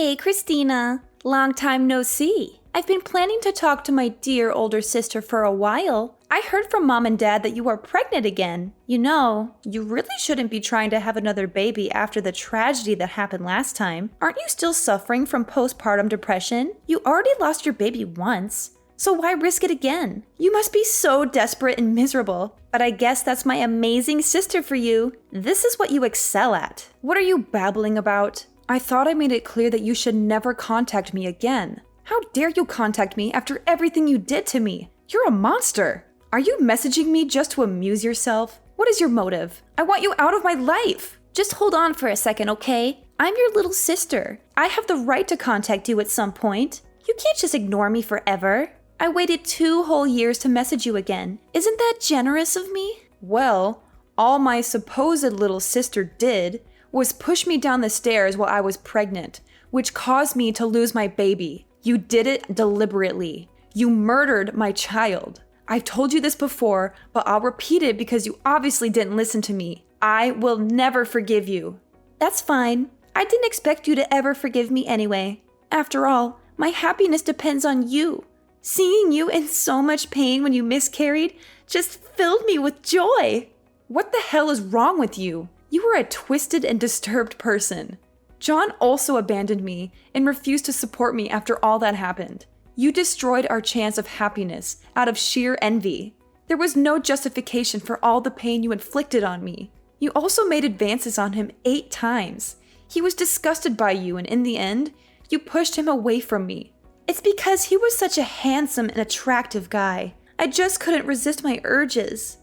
Hey, Christina. Long time no see. I've been planning to talk to my dear older sister for a while. I heard from Mom and Dad that you are pregnant again. You know, you really shouldn't be trying to have another baby after the tragedy that happened last time. Aren't you still suffering from postpartum depression? You already lost your baby once, so why risk it again? You must be so desperate and miserable. But I guess that's my amazing sister for you. This is what you excel at. What are you babbling about? I thought I made it clear that you should never contact me again. How dare you contact me after everything you did to me? You're a monster. Are you messaging me just to amuse yourself? What is your motive? I want you out of my life. Just hold on for a second, okay? I'm your little sister. I have the right to contact you at some point. You can't just ignore me forever. I waited 2 whole years to message you again. Isn't that generous of me? Well, all my supposed little sister did was push me down the stairs while I was pregnant, which caused me to lose my baby. You did it deliberately. You murdered my child. I've told you this before, but I'll repeat it because you obviously didn't listen to me. I will never forgive you. That's fine. I didn't expect you to ever forgive me anyway. After all, my happiness depends on you. Seeing you in so much pain when you miscarried just filled me with joy. What the hell is wrong with you? You are a twisted and disturbed person. John also abandoned me and refused to support me after all that happened. You destroyed our chance of happiness out of sheer envy. There was no justification for all the pain you inflicted on me. You also made advances on him 8 times. He was disgusted by you, and in the end, you pushed him away from me. It's because he was such a handsome and attractive guy. I just couldn't resist my urges.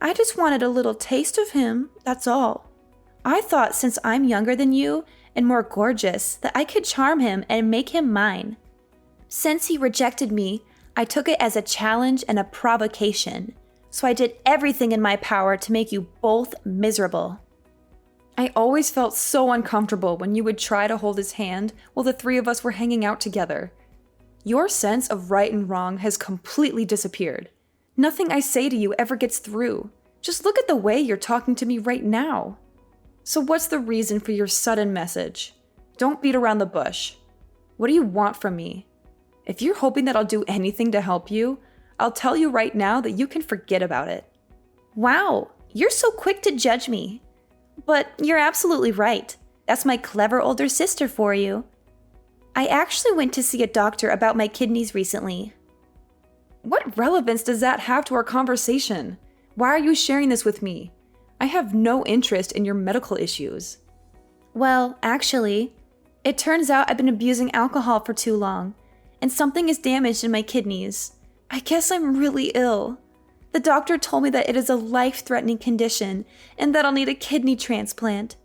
I just wanted a little taste of him, that's all. I thought since I'm younger than you and more gorgeous that I could charm him and make him mine. Since he rejected me, I took it as a challenge and a provocation. So I did everything in my power to make you both miserable. I always felt so uncomfortable when you would try to hold his hand while the 3 of us were hanging out together. Your sense of right and wrong has completely disappeared. Nothing I say to you ever gets through. Just look at the way you're talking to me right now. So what's the reason for your sudden message? Don't beat around the bush. What do you want from me? If you're hoping that I'll do anything to help you, I'll tell you right now that you can forget about it. Wow, you're so quick to judge me. But you're absolutely right. That's my clever older sister for you. I actually went to see a doctor about my kidneys recently. What relevance does that have to our conversation? Why are you sharing this with me? I have no interest in your medical issues. Well, actually, it turns out I've been abusing alcohol for too long, and something is damaged in my kidneys. I guess I'm really ill. The doctor told me that it is a life-threatening condition and that I'll need a kidney transplant.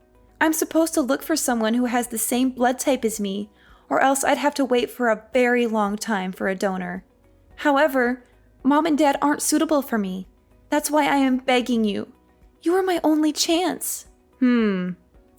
I'm supposed to look for someone who has the same blood type as me, or else I'd have to wait for a very long time for a donor. However, Mom and Dad aren't suitable for me. That's why I am begging you. You are my only chance.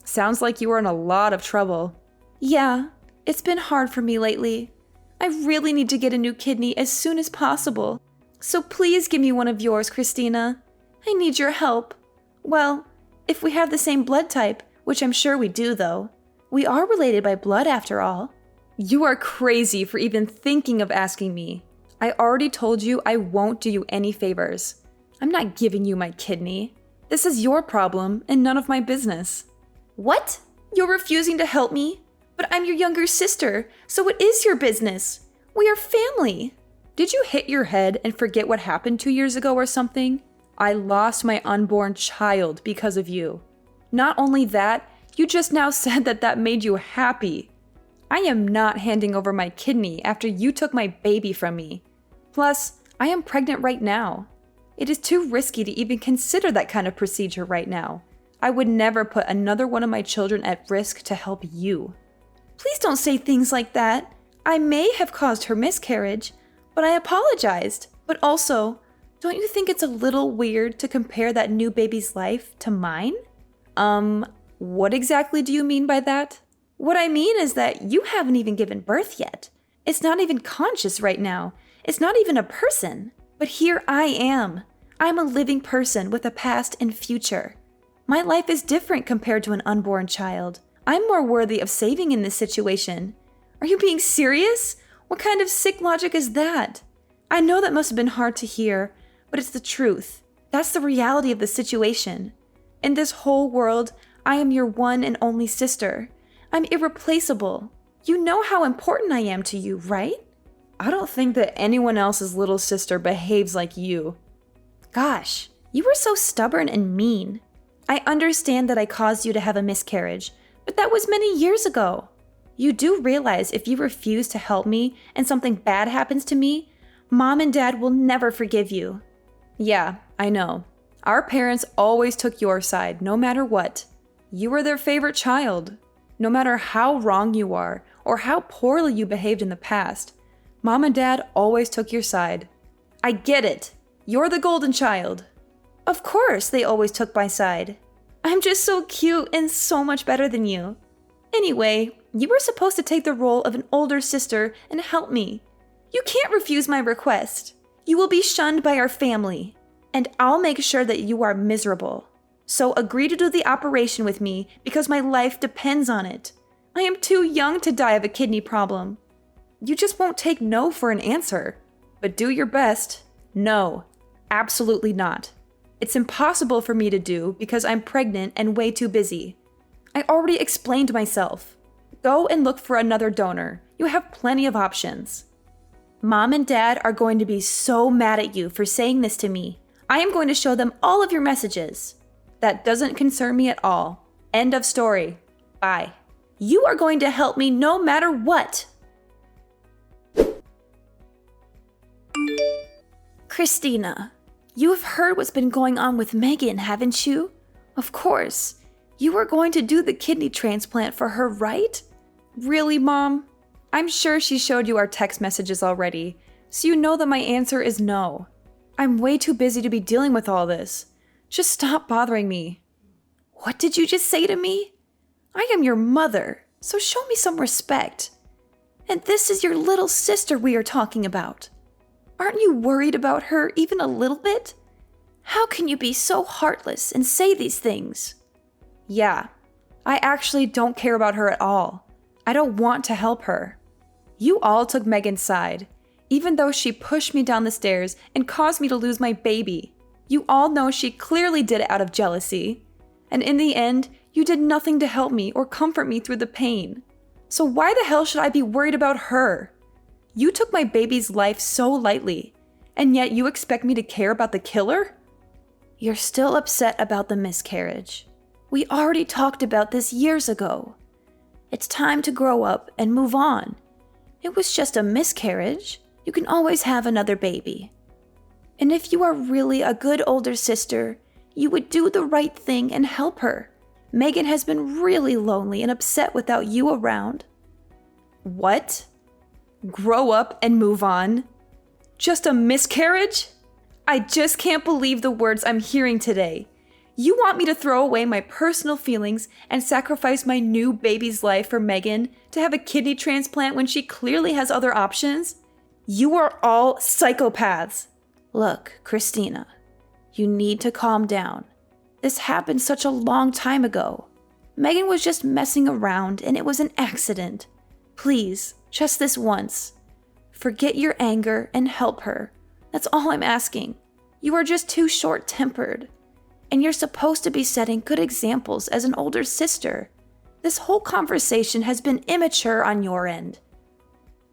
Sounds like you are in a lot of trouble. Yeah, it's been hard for me lately. I really need to get a new kidney as soon as possible. So please give me one of yours, Christina. I need your help. Well, if we have the same blood type, which I'm sure we do though. We are related by blood after all. You are crazy for even thinking of asking me. I already told you I won't do you any favors. I'm not giving you my kidney. This is your problem and none of my business. What? You're refusing to help me? But I'm your younger sister, so it is your business. We are family. Did you hit your head and forget what happened 2 years ago or something? I lost my unborn child because of you. Not only that, you just now said that made you happy. I am not handing over my kidney after you took my baby from me. Plus, I am pregnant right now. It is too risky to even consider that kind of procedure right now. I would never put another one of my children at risk to help you. Please don't say things like that. I may have caused her miscarriage, but I apologized. But also, don't you think it's a little weird to compare that new baby's life to mine? What exactly do you mean by that? What I mean is that you haven't even given birth yet. It's not even conscious right now. It's not even a person. But here I am. I'm a living person with a past and future. My life is different compared to an unborn child. I'm more worthy of saving in this situation. Are you being serious? What kind of sick logic is that? I know that must have been hard to hear, but it's the truth. That's the reality of the situation. In this whole world, I am your one and only sister. I'm irreplaceable. You know how important I am to you, right? I don't think that anyone else's little sister behaves like you. Gosh, you were so stubborn and mean. I understand that I caused you to have a miscarriage, but that was many years ago. You do realize if you refuse to help me and something bad happens to me, Mom and Dad will never forgive you. Yeah, I know. Our parents always took your side, no matter what. You were their favorite child. No matter how wrong you are or how poorly you behaved in the past, Mom and Dad always took your side. I get it. You're the golden child. Of course they always took my side. I'm just so cute and so much better than you. Anyway, you were supposed to take the role of an older sister and help me. You can't refuse my request. You will be shunned by our family, and I'll make sure that you are miserable. So agree to do the operation with me because my life depends on it. I am too young to die of a kidney problem. You just won't take no for an answer. But do your best. No, absolutely not. It's impossible for me to do because I'm pregnant and way too busy. I already explained myself. Go and look for another donor. You have plenty of options. Mom and Dad are going to be so mad at you for saying this to me. I am going to show them all of your messages. That doesn't concern me at all. End of story. Bye. You are going to help me no matter what. Christina, you have heard what's been going on with Megan, haven't you? Of course. You are going to do the kidney transplant for her, right? Really, Mom? I'm sure she showed you our text messages already, so you know that my answer is no. I'm way too busy to be dealing with all this. Just stop bothering me. What did you just say to me? I am your mother, so show me some respect. And this is your little sister we are talking about. Aren't you worried about her even a little bit? How can you be so heartless and say these things? Yeah, I actually don't care about her at all. I don't want to help her. You all took Megan's side, even though she pushed me down the stairs and caused me to lose my baby. You all know she clearly did it out of jealousy. And in the end, you did nothing to help me or comfort me through the pain. So why the hell should I be worried about her? You took my baby's life so lightly, and yet you expect me to care about the killer? You're still upset about the miscarriage. We already talked about this years ago. It's time to grow up and move on. It was just a miscarriage. You can always have another baby. And if you are really a good older sister, you would do the right thing and help her. Megan has been really lonely and upset without you around. What? Grow up and move on? Just a miscarriage? I just can't believe the words I'm hearing today. You want me to throw away my personal feelings and sacrifice my new baby's life for Megan to have a kidney transplant when she clearly has other options? You are all psychopaths. Look, Christina, you need to calm down. This happened such a long time ago. Megan was just messing around and it was an accident. Please, just this once. Forget your anger and help her. That's all I'm asking. You are just too short-tempered. And you're supposed to be setting good examples as an older sister. This whole conversation has been immature on your end.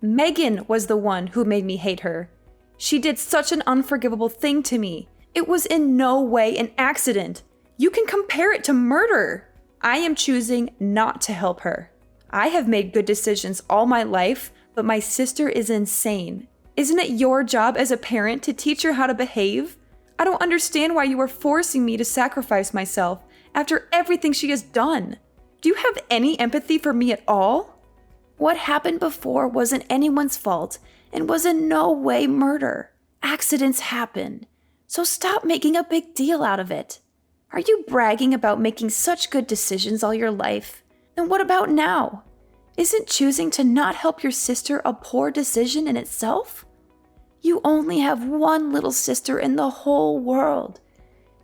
Megan was the one who made me hate her. She did such an unforgivable thing to me. It was in no way an accident. You can compare it to murder. I am choosing not to help her. I have made good decisions all my life, but my sister is insane. Isn't it your job as a parent to teach her how to behave? I don't understand why you are forcing me to sacrifice myself after everything she has done. Do you have any empathy for me at all? What happened before wasn't anyone's fault and was in no way murder. Accidents happen, so stop making a big deal out of it. Are you bragging about making such good decisions all your life? Then what about now? Isn't choosing to not help your sister a poor decision in itself? You only have one little sister in the whole world.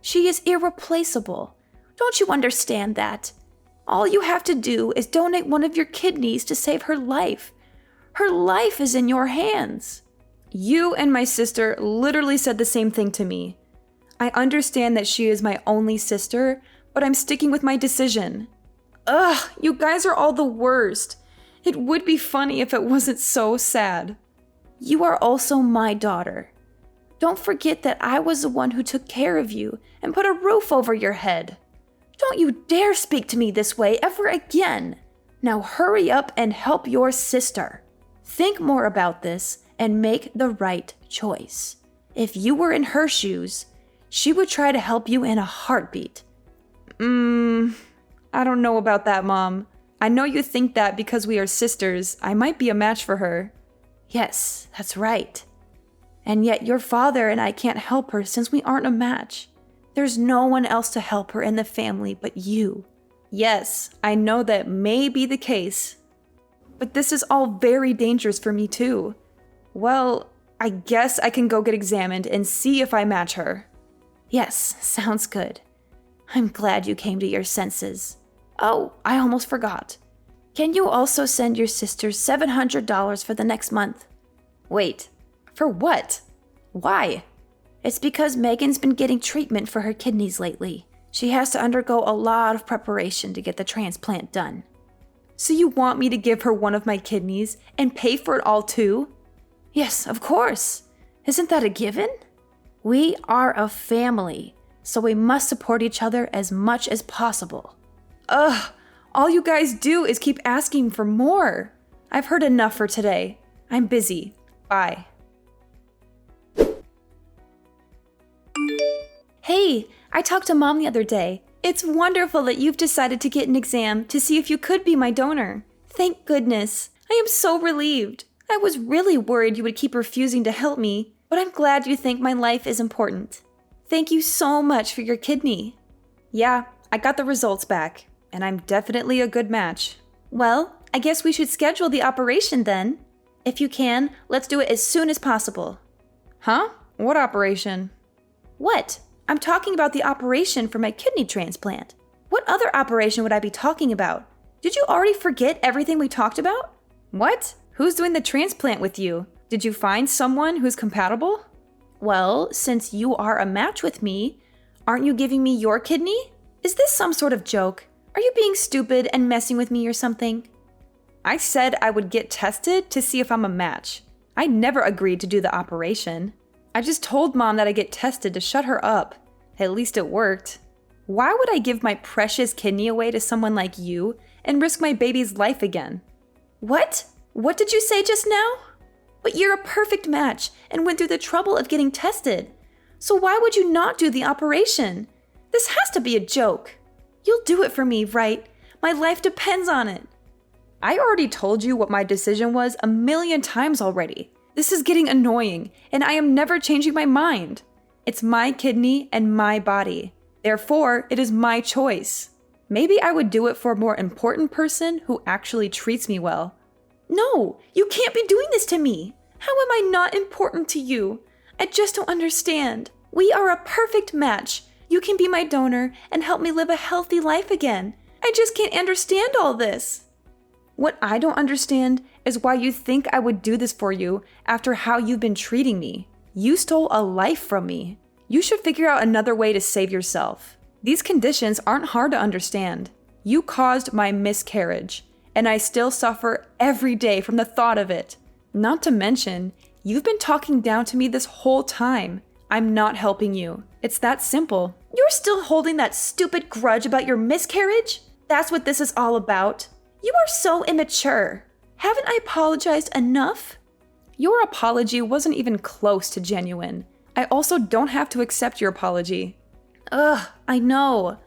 She is irreplaceable. Don't you understand that? All you have to do is donate one of your kidneys to save her life. Her life is in your hands. You and my sister literally said the same thing to me. I understand that she is my only sister, but I'm sticking with my decision. Ugh, you guys are all the worst. It would be funny if it wasn't so sad. You are also my daughter. Don't forget that I was the one who took care of you and put a roof over your head. Don't you dare speak to me this way ever again. Now hurry up and help your sister. Think more about this and make the right choice. If you were in her shoes, she would try to help you in a heartbeat. I don't know about that, Mom. I know you think that because we are sisters, I might be a match for her. Yes, that's right. And yet your father and I can't help her since we aren't a match. There's no one else to help her in the family but you. Yes, I know that may be the case. But this is all very dangerous for me too. Well, I guess I can go get examined and see if I match her. Yes, sounds good. I'm glad you came to your senses. Oh, I almost forgot. Can you also send your sister $700 for the next month? Wait, for what? Why? It's because Megan's been getting treatment for her kidneys lately. She has to undergo a lot of preparation to get the transplant done. So you want me to give her one of my kidneys and pay for it all too? Yes, of course. Isn't that a given? We are a family, so we must support each other as much as possible. Ugh, all you guys do is keep asking for more. I've heard enough for today. I'm busy. Bye. Hey, I talked to Mom the other day. It's wonderful that you've decided to get an exam to see if you could be my donor. Thank goodness. I am so relieved. I was really worried you would keep refusing to help me, but I'm glad you think my life is important. Thank you so much for your kidney. Yeah, I got the results back, and I'm definitely a good match. Well, I guess we should schedule the operation then. If you can, let's do it as soon as possible. Huh? What operation? What? I'm talking about the operation for my kidney transplant. What other operation would I be talking about? Did you already forget everything we talked about? What? Who's doing the transplant with you? Did you find someone who's compatible? Well, since you are a match with me, aren't you giving me your kidney? Is this some sort of joke? Are you being stupid and messing with me or something? I said I would get tested to see if I'm a match. I never agreed to do the operation. I just told Mom that I'd get tested to shut her up. At least it worked. Why would I give my precious kidney away to someone like you and risk my baby's life again? What? What did you say just now? But you're a perfect match and went through the trouble of getting tested. So why would you not do the operation? This has to be a joke. You'll do it for me, right? My life depends on it. I already told you what my decision was 1,000,000 times already. This is getting annoying, and I am never changing my mind. It's my kidney and my body. Therefore, it is my choice. Maybe I would do it for a more important person who actually treats me well. No, you can't be doing this to me. How am I not important to you? I just don't understand. We are a perfect match. You can be my donor and help me live a healthy life again. I just can't understand all this. What I don't understand is why you think I would do this for you after how you've been treating me. You stole a life from me. You should figure out another way to save yourself. These conditions aren't hard to understand. You caused my miscarriage, and I still suffer every day from the thought of it. Not to mention, you've been talking down to me this whole time. I'm not helping you. It's that simple. You're still holding that stupid grudge about your miscarriage? That's what this is all about. You are so immature. Haven't I apologized enough? Your apology wasn't even close to genuine. I also don't have to accept your apology. Ugh, I know.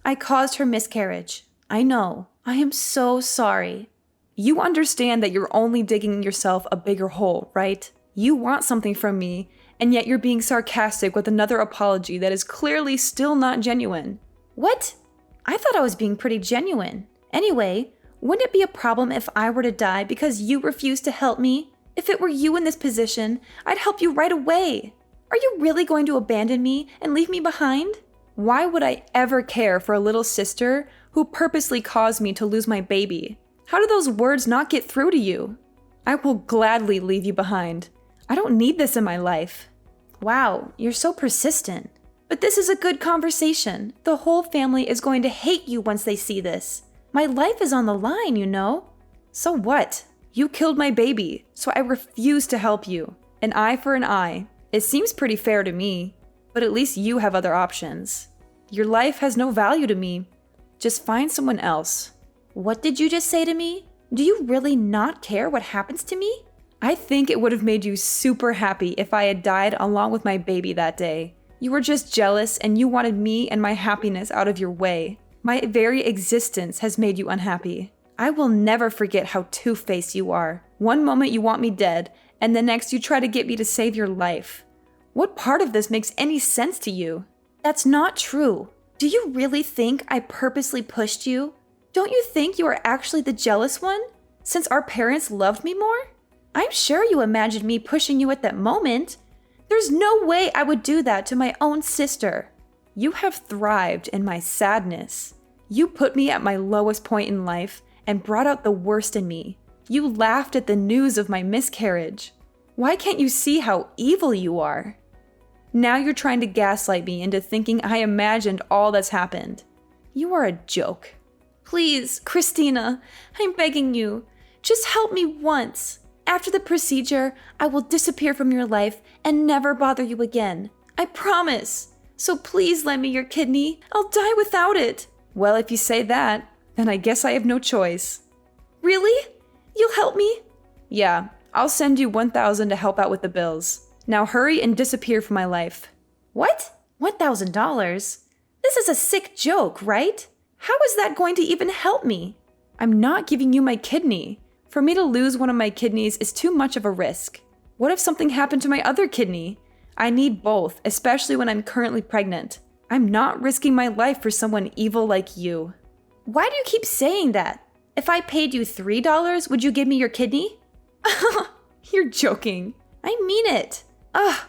I caused her miscarriage. I know. I am so sorry. You understand that you're only digging yourself a bigger hole, right? You want something from me, and yet you're being sarcastic with another apology that is clearly still not genuine. What? I thought I was being pretty genuine. Anyway, wouldn't it be a problem if I were to die because you refused to help me? If it were you in this position, I'd help you right away. Are you really going to abandon me and leave me behind? Why would I ever care for a little sister who purposely caused me to lose my baby. How do those words not get through to you? I will gladly leave you behind. I don't need this in my life. Wow, you're so persistent. But this is a good conversation. The whole family is going to hate you once they see this. My life is on the line, you know? So what? You killed my baby, so I refuse to help you. An eye for an eye. It seems pretty fair to me, but at least you have other options. Your life has no value to me. Just find someone else. What did you just say to me? Do you really not care what happens to me? I think it would have made you super happy if I had died along with my baby that day. You were just jealous and you wanted me and my happiness out of your way. My very existence has made you unhappy. I will never forget how two-faced you are. One moment you want me dead, and the next you try to get me to save your life. What part of this makes any sense to you? That's not true. Do you really think I purposely pushed you? Don't you think you are actually the jealous one, since our parents loved me more? I'm sure you imagined me pushing you at that moment. There's no way I would do that to my own sister. You have thrived in my sadness. You put me at my lowest point in life and brought out the worst in me. You laughed at the news of my miscarriage. Why can't you see how evil you are? Now you're trying to gaslight me into thinking I imagined all that's happened. You are a joke. Please, Christina, I'm begging you. Just help me once. After the procedure, I will disappear from your life and never bother you again. I promise. So please lend me your kidney. I'll die without it. Well, if you say that, then I guess I have no choice. Really? You'll help me? Yeah, I'll send you $1,000 to help out with the bills. Now hurry and disappear from my life. What? $1,000? This is a sick joke, right? How is that going to even help me? I'm not giving you my kidney. For me to lose one of my kidneys is too much of a risk. What if something happened to my other kidney? I need both, especially when I'm currently pregnant. I'm not risking my life for someone evil like you. Why do you keep saying that? If I paid you $3, would you give me your kidney? You're joking. I mean it. Ugh,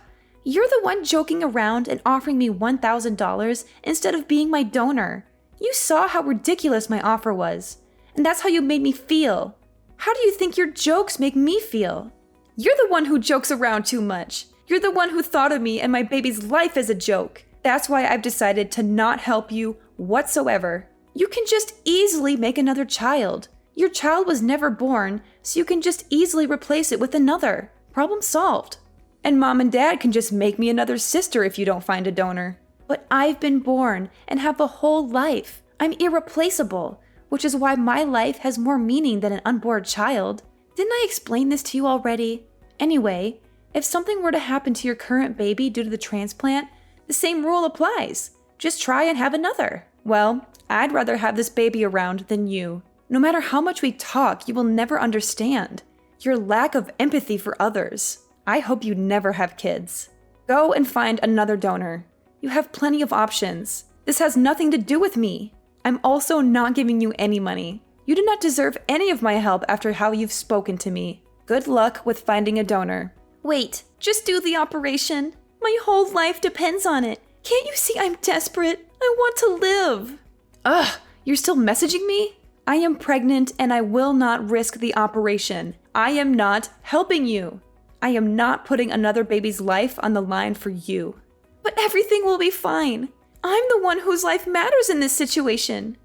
you're the one joking around and offering me $1,000 instead of being my donor. You saw how ridiculous my offer was, and that's how you made me feel. How do you think your jokes make me feel? You're the one who jokes around too much. You're the one who thought of me and my baby's life as a joke. That's why I've decided to not help you whatsoever. You can just easily make another child. Your child was never born, so you can just easily replace it with another. Problem solved. And mom and dad can just make me another sister if you don't find a donor. But I've been born and have a whole life. I'm irreplaceable, which is why my life has more meaning than an unborn child. Didn't I explain this to you already? Anyway, if something were to happen to your current baby due to the transplant, the same rule applies. Just try and have another. Well, I'd rather have this baby around than you. No matter how much we talk, you will never understand. Your lack of empathy for others. I hope you never have kids. Go and find another donor. You have plenty of options. This has nothing to do with me. I'm also not giving you any money. You do not deserve any of my help after how you've spoken to me. Good luck with finding a donor. Wait, just do the operation. My whole life depends on it. Can't you see I'm desperate? I want to live. Ugh, you're still messaging me? I am pregnant and I will not risk the operation. I am not helping you. I am not putting another baby's life on the line for you. But everything will be fine. I'm the one whose life matters in this situation.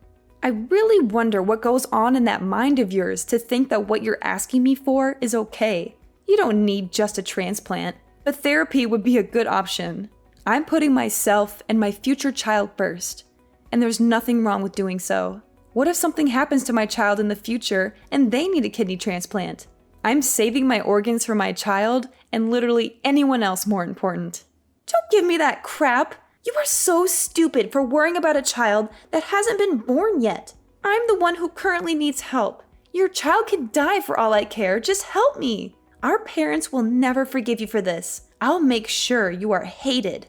I really wonder what goes on in that mind of yours to think that what you're asking me for is okay. You don't need just a transplant, but therapy would be a good option. I'm putting myself and my future child first, and there's nothing wrong with doing so. What if something happens to my child in the future and they need a kidney transplant? I'm saving my organs for my child and literally anyone else more important. Don't give me that crap. You are so stupid for worrying about a child that hasn't been born yet. I'm the one who currently needs help. Your child could die for all I care. Just help me. Our parents will never forgive you for this. I'll make sure you are hated.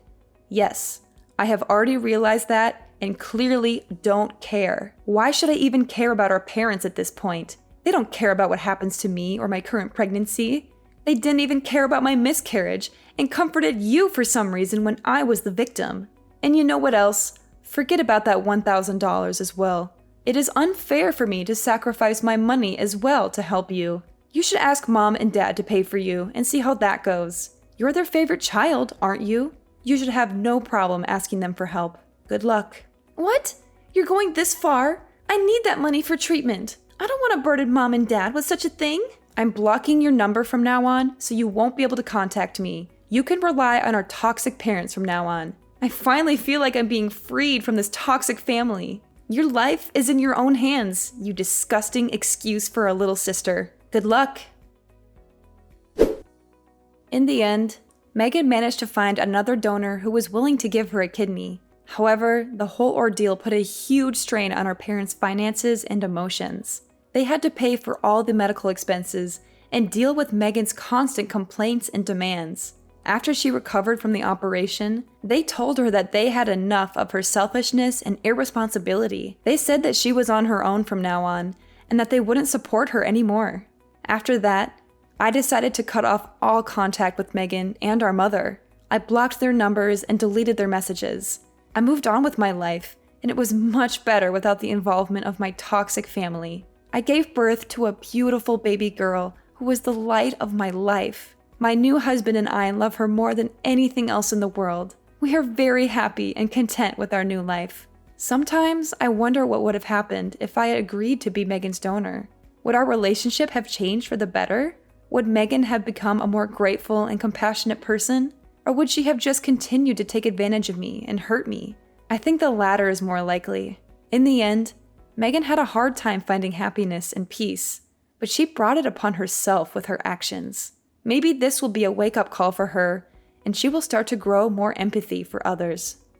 Yes, I have already realized that and clearly don't care. Why should I even care about our parents at this point? They don't care about what happens to me or my current pregnancy. They didn't even care about my miscarriage and comforted you for some reason when I was the victim. And you know what else? Forget about that $1,000 as well. It is unfair for me to sacrifice my money as well to help you. You should ask Mom and Dad to pay for you and see how that goes. You're their favorite child, aren't you? You should have no problem asking them for help. Good luck." "What? You're going this far? I need that money for treatment. I don't want to burden Mom and Dad with such a thing." "I'm blocking your number from now on, so you won't be able to contact me. You can rely on our toxic parents from now on. I finally feel like I'm being freed from this toxic family. Your life is in your own hands, you disgusting excuse for a little sister. Good luck." In the end, Megan managed to find another donor who was willing to give her a kidney. However, the whole ordeal put a huge strain on her parents' finances and emotions. They had to pay for all the medical expenses and deal with Megan's constant complaints and demands. After she recovered from the operation, they told her that they had enough of her selfishness and irresponsibility. They said that she was on her own from now on, and that they wouldn't support her anymore. After that, I decided to cut off all contact with Megan and our mother. I blocked their numbers and deleted their messages. I moved on with my life, and it was much better without the involvement of my toxic family. I gave birth to a beautiful baby girl who was the light of my life. My new husband and I love her more than anything else in the world. We are very happy and content with our new life. Sometimes I wonder what would have happened if I had agreed to be Megan's donor. Would our relationship have changed for the better? Would Megan have become a more grateful and compassionate person? Or would she have just continued to take advantage of me and hurt me? I think the latter is more likely. In the end, Megan had a hard time finding happiness and peace, but she brought it upon herself with her actions. Maybe this will be a wake-up call for her, and she will start to grow more empathy for others.